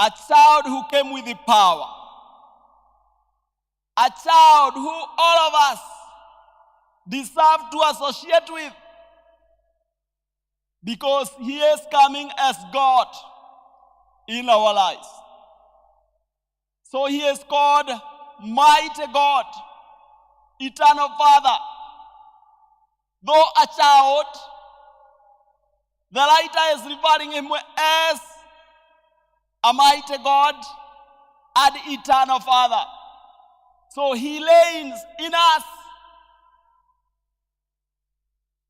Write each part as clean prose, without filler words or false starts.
A child who came with the power. A child who all of us deserve to associate with. Because he is coming as God in our lives. So he is called Mighty God, Eternal Father. Though a child, the writer is referring him as a mighty God and eternal Father. So he reigns in us.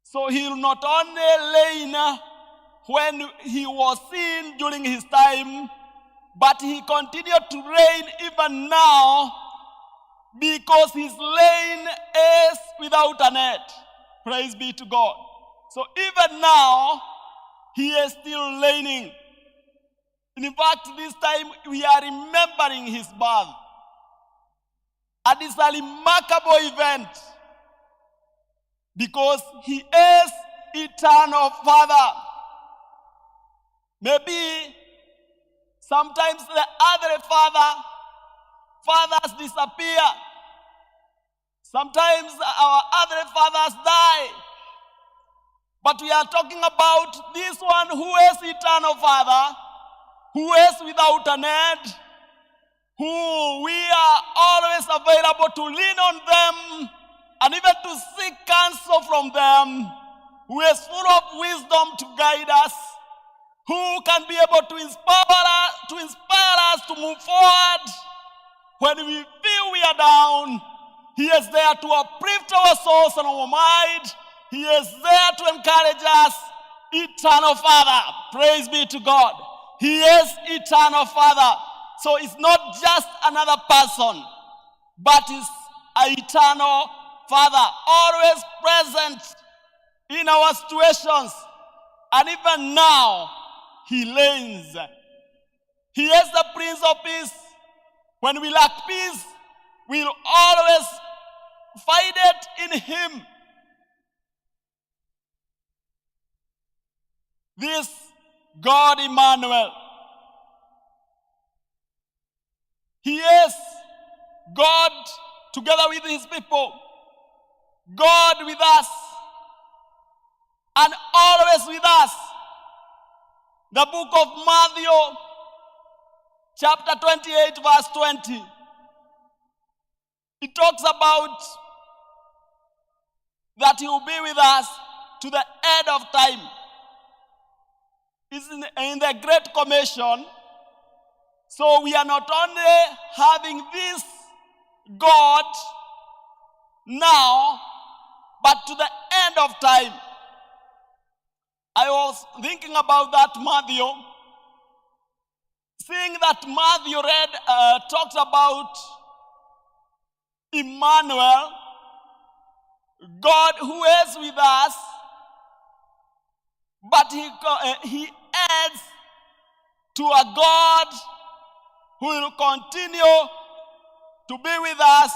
So he will not only reign when he was seen during his time, but he continued to reign even now because his reign is without an end. Praise be to God. So even now, he is still reigning. In fact, this time we are remembering his birth. And it's a remarkable event because he is eternal Father. Maybe sometimes the other fathers disappear. Sometimes our other fathers die. But we are talking about this one who is eternal Father, who is without an end, who we are always available to lean on them and even to seek counsel from them, who is full of wisdom to guide us, who can be able to inspire us to move forward when we feel we are down. He is there to uplift our souls and our mind. He is there to encourage us. Eternal Father. Praise be to God. He is eternal Father. So it's not just another person, but it's an eternal Father, always present in our situations. And even now, he reigns. He is the Prince of Peace. When we lack peace, we'll always find it in him. This God Emmanuel, he is God together with his people, God with us, and always with us. The book of Matthew, chapter 28, verse 20. It talks about that he will be with us to the end of time. It's in the Great Commission. So we are not only having this God now, but to the end of time. I was thinking about that Matthew, seeing that Matthew talks about Emmanuel, God who is with us, but he adds to a God who will continue to be with us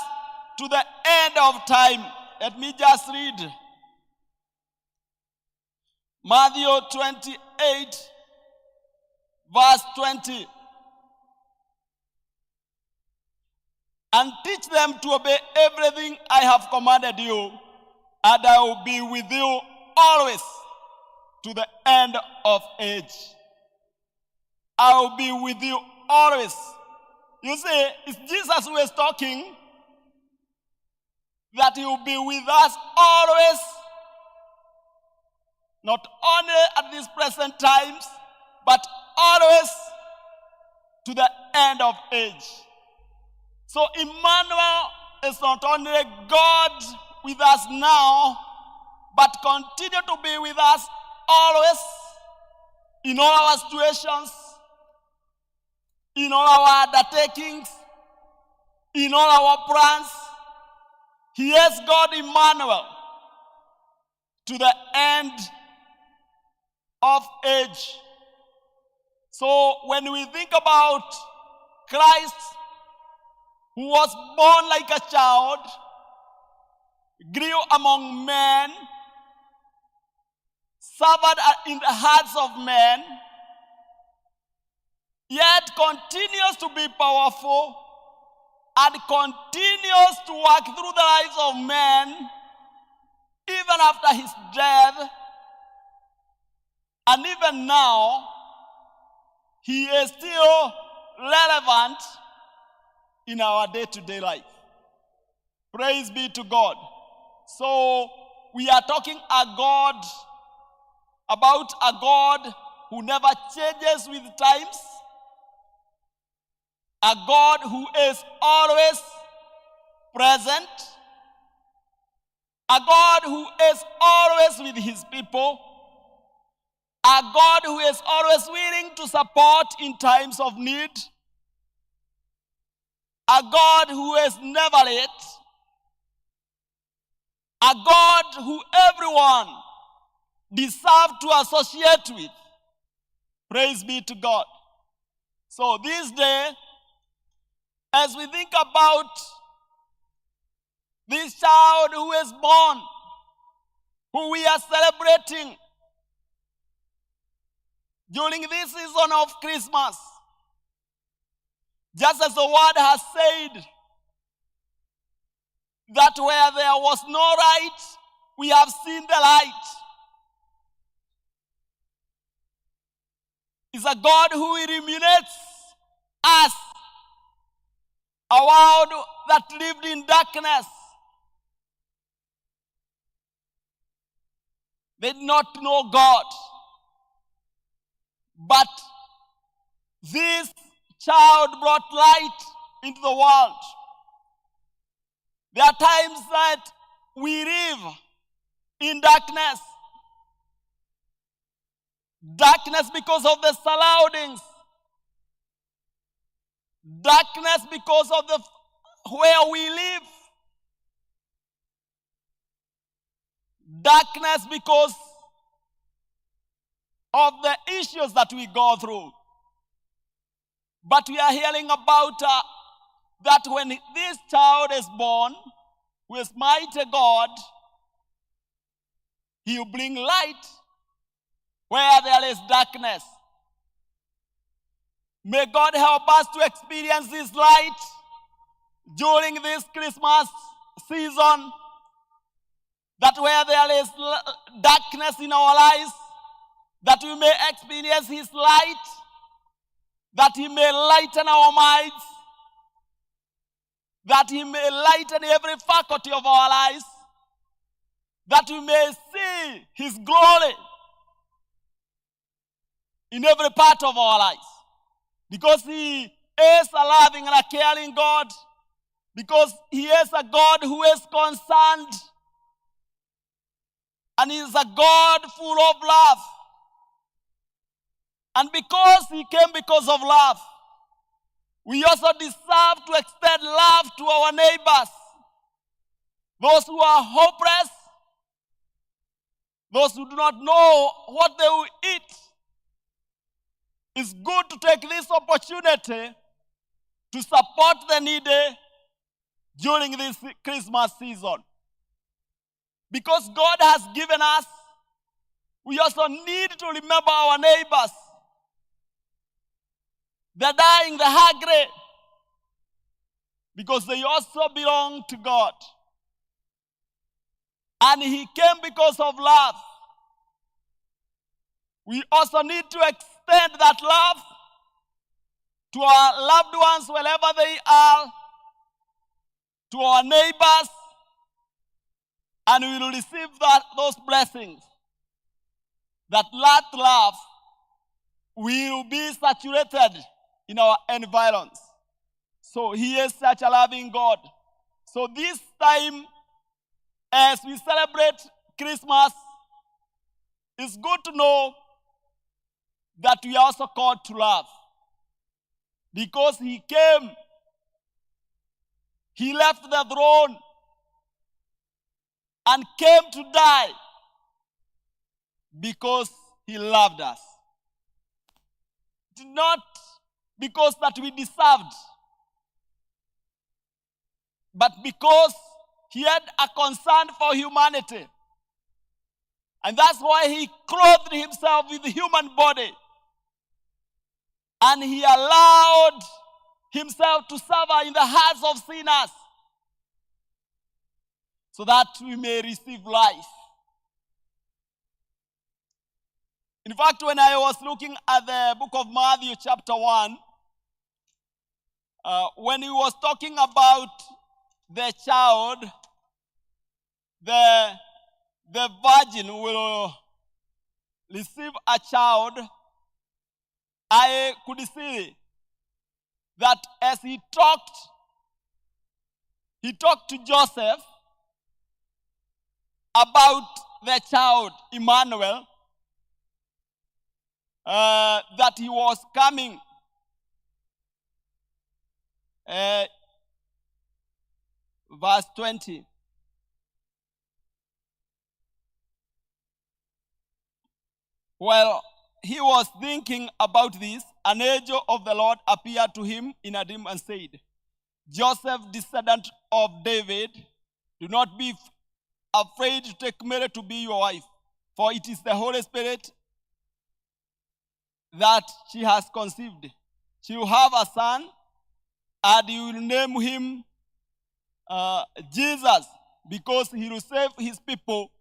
to the end of time. Let me just read Matthew 28, verse 20. And teach them to obey everything I have commanded you, and I will be with you always to the end of age. I will be with you always. You see, it's Jesus who is talking, that he will be with us always, not only at these present times, but always to the end of age. So Emmanuel is not only God with us now, but continue to be with us always, in all our situations, in all our undertakings, in all our plans. He is God Emmanuel to the end of age. So when we think about Christ, who was born like a child, grew among men, suffered in the hearts of men, yet continues to be powerful and continues to work through the lives of men even after his death. And even now, he is still relevant in our day-to-day life. Praise be to God. So we are talking about a God who never changes with times, a God who is always present, a God who is always with his people, a God who is always willing to support in times of need, a God who is never late, a God who everyone deserves to associate with. Praise be to God. So this day, as we think about this child who is born, who we are celebrating during this season of Christmas, just as the word has said, that where there was no light, we have seen the light. It's a God who illuminates us, a world that lived in darkness. They did not know God. But this child brought light into the world. There are times that we live in darkness. Darkness because of the surroundings. Darkness because of where we live. Darkness because of the issues that we go through. But we are hearing about that when this child is born, who is mighty God, he will bring light where there is darkness. May God help us to experience this light during this Christmas season, that where there is darkness in our lives, that we may experience his light, that he may lighten our minds, that he may lighten every faculty of our lives, that we may see his glory in every part of our lives. Because he is a loving and a caring God, because he is a God who is concerned, and he is a God full of love. And because he came because of love, we also deserve to extend love to our neighbors, those who are hopeless, those who do not know what they will eat. It's good to take this opportunity to support the needy during this Christmas season. Because God has given us, we also need to remember our neighbors, the dying, the hungry, because they also belong to God. And he came because of love. We also need to extend that love to our loved ones wherever they are, to our neighbors, and we will receive those blessings. That love will be saturated in our environs. So he is such a loving God. So this time, as we celebrate Christmas, it's good to know that we are also called to love. Because he came, he left the throne and came to die because he loved us. Not because that we deserved, but because he had a concern for humanity. And that's why he clothed himself with a human body. and he allowed himself to suffer in the hearts of sinners so that we may receive life. In fact, when I was looking at the book of Matthew chapter 1, when he was talking about the child, the virgin will receive a child, I could see that as he talked to Joseph about the child, Emmanuel, that he was coming. Verse 20. While he was thinking about this, an angel of the Lord appeared to him in a dream and said, Joseph, descendant of David, do not be afraid to take Mary to be your wife, for it is the Holy Spirit that she has conceived. She will have a son, and you will name him Jesus, because he will save his people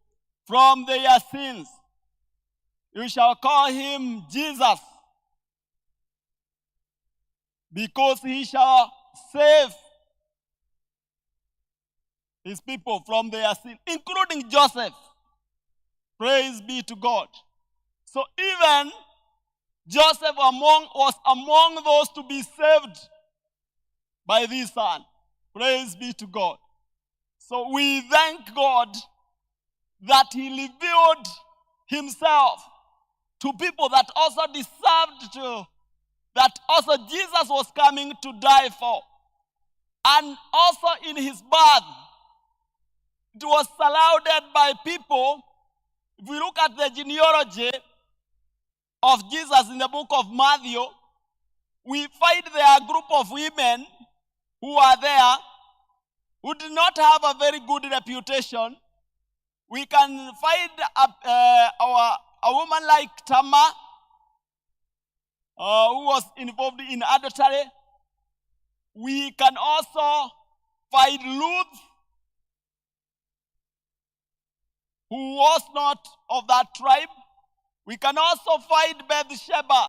from their sins. You shall call him Jesus, because he shall save his people from their sin, including Joseph. Praise be to God. So even Joseph was among those to be saved by this son. Praise be to God. So we thank God that he revealed himself to people that also deserved to, that also Jesus was coming to die for. And also in his birth, it was surrounded by people. If we look at the genealogy of Jesus in the book of Matthew, we find there a group of women who are there who did not have a very good reputation. We can find a woman like Tamar, who was involved in adultery. We can also find Ruth, who was not of that tribe. We can also find Bathsheba,